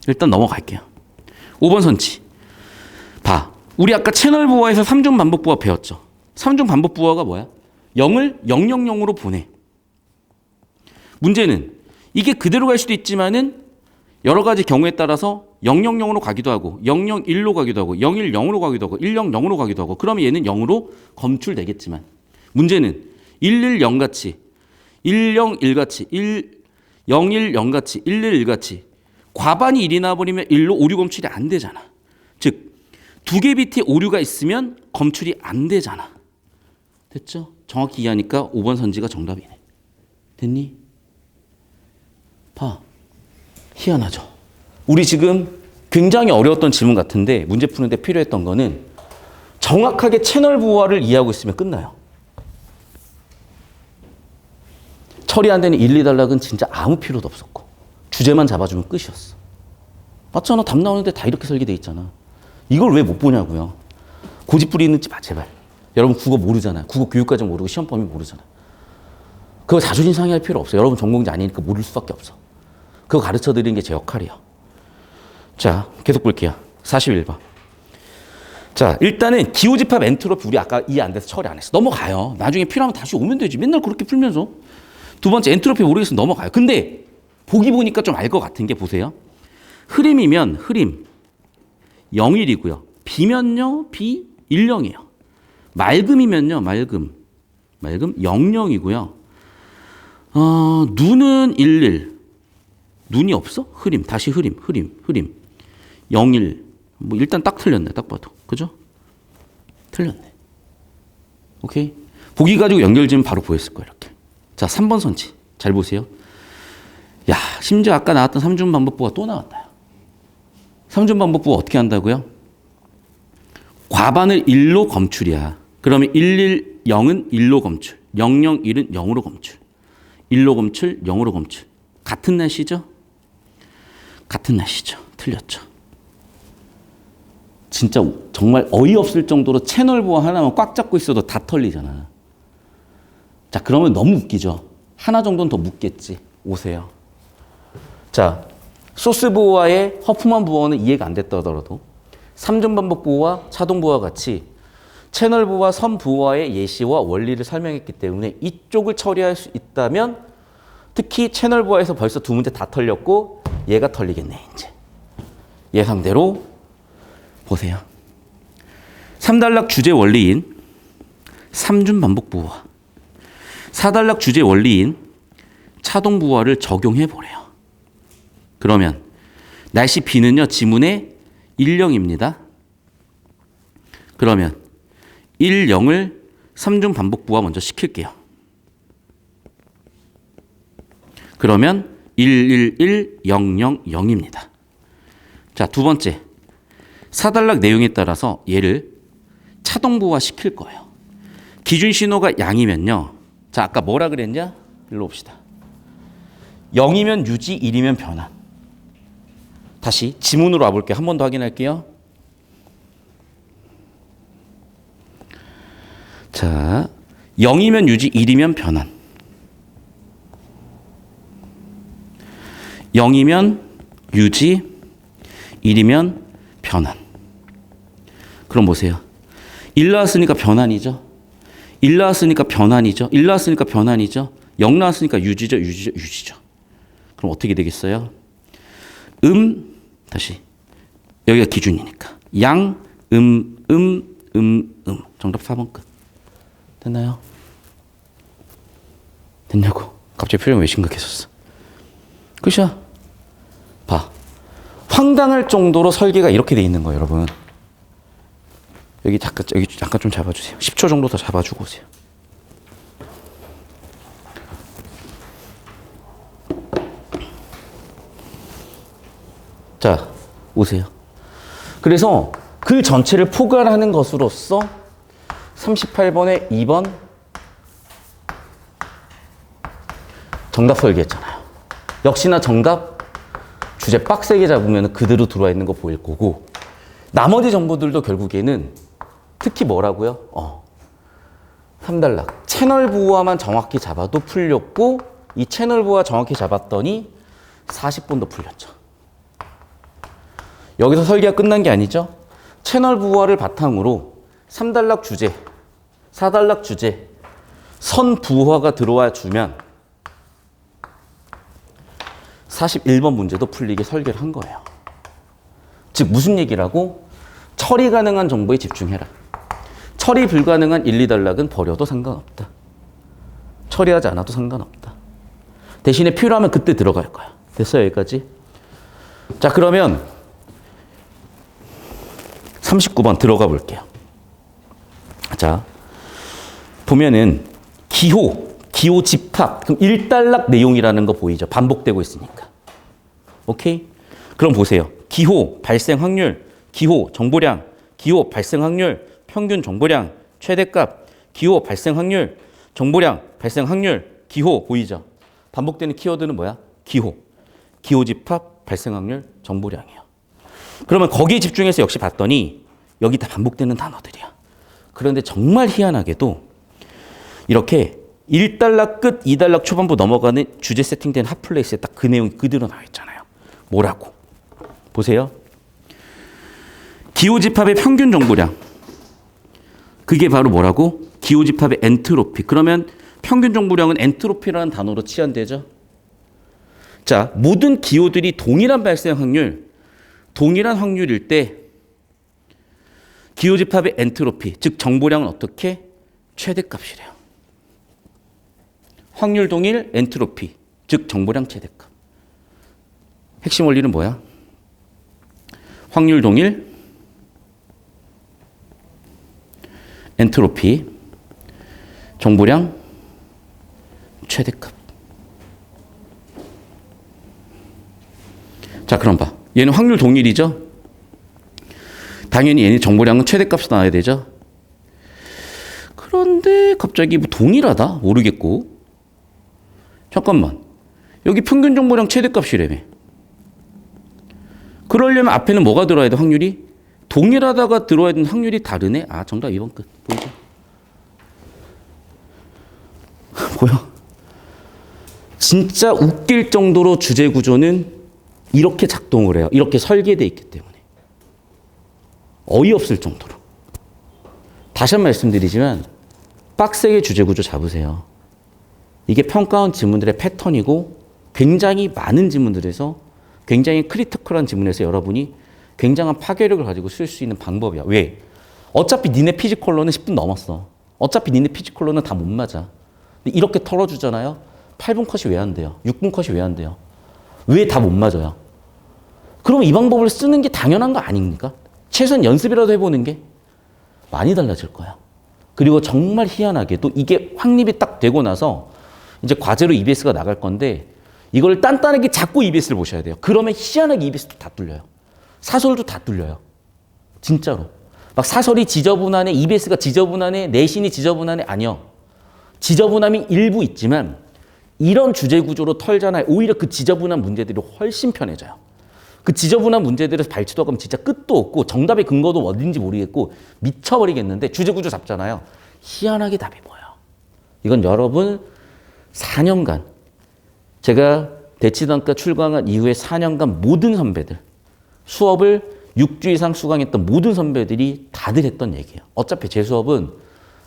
일단 넘어갈게요. 5번 선지. 봐. 우리 아까 채널 부호에서 3중 반복 부호 배웠죠. 3중 반복 부호가 뭐야? 0을 000으로 보내. 문제는 이게 그대로 갈 수도 있지만은 여러 가지 경우에 따라서 000으로 가기도 하고 001로 가기도 하고 010으로 가기도 하고 100으로 가기도 하고 그러면 얘는 0으로 검출되겠지만 문제는 110 같이 101 같이 010 같이 111 같이 과반이 1이 나버리면 1로 오류 검출이 안 되잖아. 즉, 2개 비트에 오류가 있으면 검출이 안 되잖아. 됐죠? 정확히 이해하니까 5번 선지가 정답이네. 됐니? 봐. 희한하죠? 우리 지금 굉장히 어려웠던 질문 같은데 문제 푸는데 필요했던 거는 정확하게 채널 부호화를 이해하고 있으면 끝나요. 처리 안 되는 1, 2단락은 진짜 아무 필요도 없었고 주제만 잡아주면 끝이었어. 맞잖아. 답 나오는데 다 이렇게 설계돼 있잖아. 이걸 왜 못 보냐고요. 고집 부리는지 마 제발. 여러분 국어 모르잖아요. 국어 교육과정 모르고 시험 범위 모르잖아. 그거 자존심 상해할 필요 없어요. 여러분 전공자 아니니까 모를 수밖에 없어. 그거 가르쳐드리는 게 제 역할이에요. 자, 계속 볼게요. 41번. 자, 일단은 기호집합 엔트로피 우리 아까 이해 안 돼서 처리 안 했어. 넘어가요. 나중에 필요하면 다시 오면 되지. 맨날 그렇게 풀면서. 두 번째, 엔트로피 모르겠으면 넘어가요. 근데 보기 보니까 좀 알 것 같은 게 보세요. 흐림이면 흐림 0일이고요. 비면요, 비 1,0이에요. 맑음이면요, 맑음 0,0이고요. 눈은 1,1. 눈이 없어? 흐림, 다시 흐림. 0,1. 뭐 일단 딱 틀렸네, 딱 봐도. 그죠? 틀렸네. 오케이? 보기 가지고 연결지면 바로 보였을 거예요, 이렇게. 자, 3번 선지. 잘 보세요. 야, 심지어 아까 나왔던 삼중반복부가 또 나왔다. 삼중반복부가 어떻게 한다고요? 과반을 1로 검출이야. 그러면 110은 1로 검출, 001은 0으로 검출, 1로 검출, 0으로 검출. 같은 날씨죠? 같은 날씨죠. 틀렸죠. 진짜 정말 어이없을 정도로 채널 부호 하나만 꽉 잡고 있어도 다 털리잖아. 자, 그러면 너무 웃기죠. 하나 정도는 더 묻겠지. 오세요. 자, 소스 부호와의 허프만 부호는 이해가 안 됐다 하더라도 삼중반복 부호와 차동 부호와 같이 채널 부호와 선 부호와의 예시와 원리를 설명했기 때문에 이쪽을 처리할 수 있다면 특히 채널 부호에서 벌써 두 문제 다 털렸고 얘가 털리겠네, 이제. 예상대로 보세요. 3단락 주제 원리인 삼중반복 부호와 4단락 주제 원리인 차동 부호를 적용해 보래요. 그러면 날씨 B는요, 지문의 1,0입니다. 그러면 1,0을 3중 반복 부호화 먼저 시킬게요. 그러면 1,1,1,0,0,0입니다. 자, 두 번째. 4단락 내용에 따라서 얘를 차동 부호화 시킬 거예요. 기준 신호가 양이면요. 자, 아까 뭐라 그랬냐? 일로 옵시다. 0이면 유지, 1이면 변환. 다시 지문으로 와볼게요. 한 번 더 확인할게요. 자, 0이면 유지, 1이면 변환. 0이면 유지, 1이면 변환. 그럼 보세요. 1 나왔으니까 변환이죠. 1 나왔으니까 변환이죠. 1 나왔으니까 변환이죠. 0 나왔으니까 유지죠. 그럼 어떻게 되겠어요? 다시. 여기가 기준이니까. 양, 정답 4번 끝. 됐나요? 됐냐고. 갑자기 표정이 왜 심각해졌어? 끝이야. 봐. 황당할 정도로 설계가 이렇게 돼 있는 거예요, 여러분. 여기 잠깐 좀 잡아주세요. 10초 정도 더 잡아주고 오세요. 자, 오세요. 그래서 그 전체를 포괄하는 것으로서 38번에 2번 정답 설계했잖아요. 역시나 정답 주제 빡세게 잡으면 그대로 들어와 있는 거 보일 거고 나머지 정보들도 결국에는 특히 뭐라고요? 3단락. 채널 부호화만 정확히 잡아도 풀렸고 이 채널 부호화 정확히 잡았더니 40번도 풀렸죠. 여기서 설계가 끝난 게 아니죠. 채널 부호화를 바탕으로 3단락 주제, 4단락 주제, 선 부호화가 들어와 주면 41번 문제도 풀리게 설계를 한 거예요. 즉 무슨 얘기라고? 처리 가능한 정보에 집중해라. 처리 불가능한 1, 2단락은 버려도 상관없다. 처리하지 않아도 상관없다. 대신에 필요하면 그때 들어갈 거야. 됐어요, 여기까지? 자, 그러면 39번 들어가 볼게요. 자, 보면은 기호 집합. 그럼 1단락 내용이라는 거 보이죠? 반복되고 있으니까. 오케이? 그럼 보세요. 기호 발생 확률, 기호 정보량, 기호 발생 확률, 평균 정보량, 최대값, 기호 발생 확률, 정보량, 발생 확률, 기호 보이죠? 반복되는 키워드는 뭐야? 기호 집합, 발생 확률, 정보량이에요. 그러면 거기에 집중해서 역시 봤더니 여기 다 반복되는 단어들이야. 그런데 정말 희한하게도 이렇게 1단락 끝, 2단락 초반부 넘어가는 주제 세팅된 핫플레이스에 딱 그 내용이 그대로 나와 있잖아요. 뭐라고? 보세요. 기호집합의 평균 정보량. 그게 바로 뭐라고? 기호집합의 엔트로피. 그러면 평균 정보량은 엔트로피라는 단어로 치환되죠. 자, 모든 기호들이 동일한 발생 확률, 동일한 확률일 때 기호집합의 엔트로피, 즉 정보량은 어떻게? 최대값이래요. 확률 동일 엔트로피, 즉 정보량 최대값. 핵심 원리는 뭐야? 확률 동일 엔트로피, 정보량 최대값. 자, 그럼 봐. 얘는 확률 동일이죠? 당연히 얘는 정보량은 최대값이 나와야 되죠? 그런데 갑자기 뭐 동일하다? 모르겠고. 잠깐만. 여기 평균 정보량 최대값이라며. 그러려면 앞에는 뭐가 들어야 돼, 확률이? 동일하다가 들어야 되는 확률이 다르네? 아, 정답 2번 끝. 보이죠? 보여? 진짜 웃길 정도로 주제 구조는 이렇게 작동을 해요. 이렇게 설계되어 있기 때문에. 어이없을 정도로. 다시 한 번 말씀드리지만 빡세게 주제 구조 잡으세요. 이게 평가원 지문들의 패턴이고 굉장히 많은 지문들에서 굉장히 크리티컬한 지문에서 여러분이 굉장한 파괴력을 가지고 쓸 수 있는 방법이야. 왜? 어차피 니네 피지컬로는 10분 넘었어. 어차피 니네 피지컬로는 다 못 맞아. 근데 이렇게 털어주잖아요. 8분 컷이 왜 안 돼요? 6분 컷이 왜 안 돼요? 왜 다 못 맞아요? 그럼 이 방법을 쓰는 게 당연한 거 아닙니까? 최소한 연습이라도 해보는 게 많이 달라질 거야. 그리고 정말 희한하게 또 이게 확립이 딱 되고 나서 이제 과제로 EBS가 나갈 건데 이걸 단단하게 잡고 EBS를 보셔야 돼요. 그러면 희한하게 EBS도 다 뚫려요. 사설도 다 뚫려요. 진짜로. 막 사설이 지저분하네, EBS가 지저분하네, 내신이 지저분하네. 아니요. 지저분함이 일부 있지만 이런 주제 구조로 털잖아요. 오히려 그 지저분한 문제들이 훨씬 편해져요. 그 지저분한 문제들에서 발치도 하면 진짜 끝도 없고 정답의 근거도 어딘지 모르겠고 미쳐버리겠는데 주제 구조 잡잖아요. 희한하게 답이 뭐예요? 이건 여러분 4년간 제가 대치단과 출강한 이후에 4년간 모든 선배들 수업을 6주 이상 수강했던 모든 선배들이 다들 했던 얘기예요. 어차피 제 수업은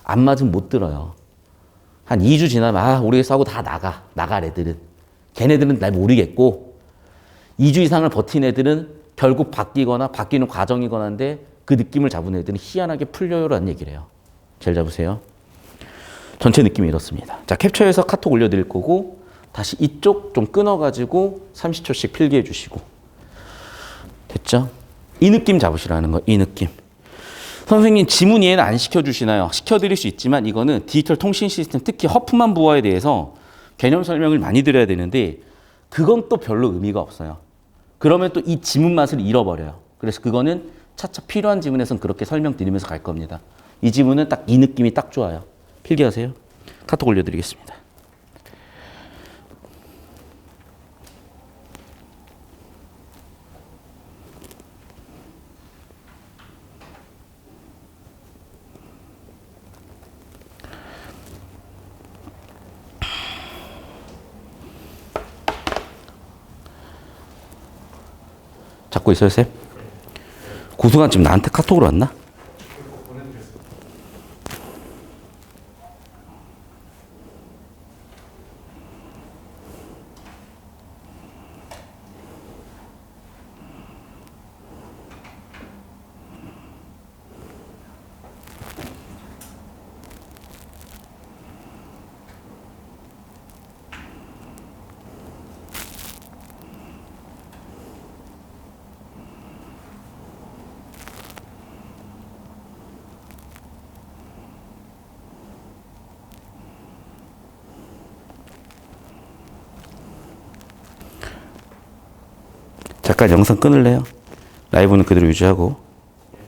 안 맞으면 못 들어요. 한 2주 지나면 아 모르겠어 하고 다 나가 애들은. 걔네들은 날 모르겠고 2주 이상을 버틴 애들은 결국 바뀌는 과정이거나인데 그 느낌을 잡은 애들은 희한하게 풀려요라는 얘기를 해요. 잘 잡으세요. 전체 느낌이 이렇습니다. 자, 캡처해서 카톡 올려드릴 거고 다시 이쪽 좀 끊어가지고 30초씩 필기해 주시고 됐죠? 이 느낌 잡으시라는 거. 이 느낌. 선생님 지문 이해는 안 시켜주시나요? 시켜드릴 수 있지만 이거는 디지털 통신 시스템 특히 허프만 부하에 대해서 개념 설명을 많이 드려야 되는데 그건 또 별로 의미가 없어요. 그러면 또 이 지문 맛을 잃어버려요. 그래서 그거는 차차 필요한 지문에서는 그렇게 설명드리면서 갈 겁니다. 이 지문은 딱 이 느낌이 딱 좋아요. 필기하세요. 카톡 올려드리겠습니다. 잡고 있어요, 쌤? 고승환 지금 나한테 카톡으로 왔나? 잠깐 영상 끊을래요? 라이브는 그대로 유지하고.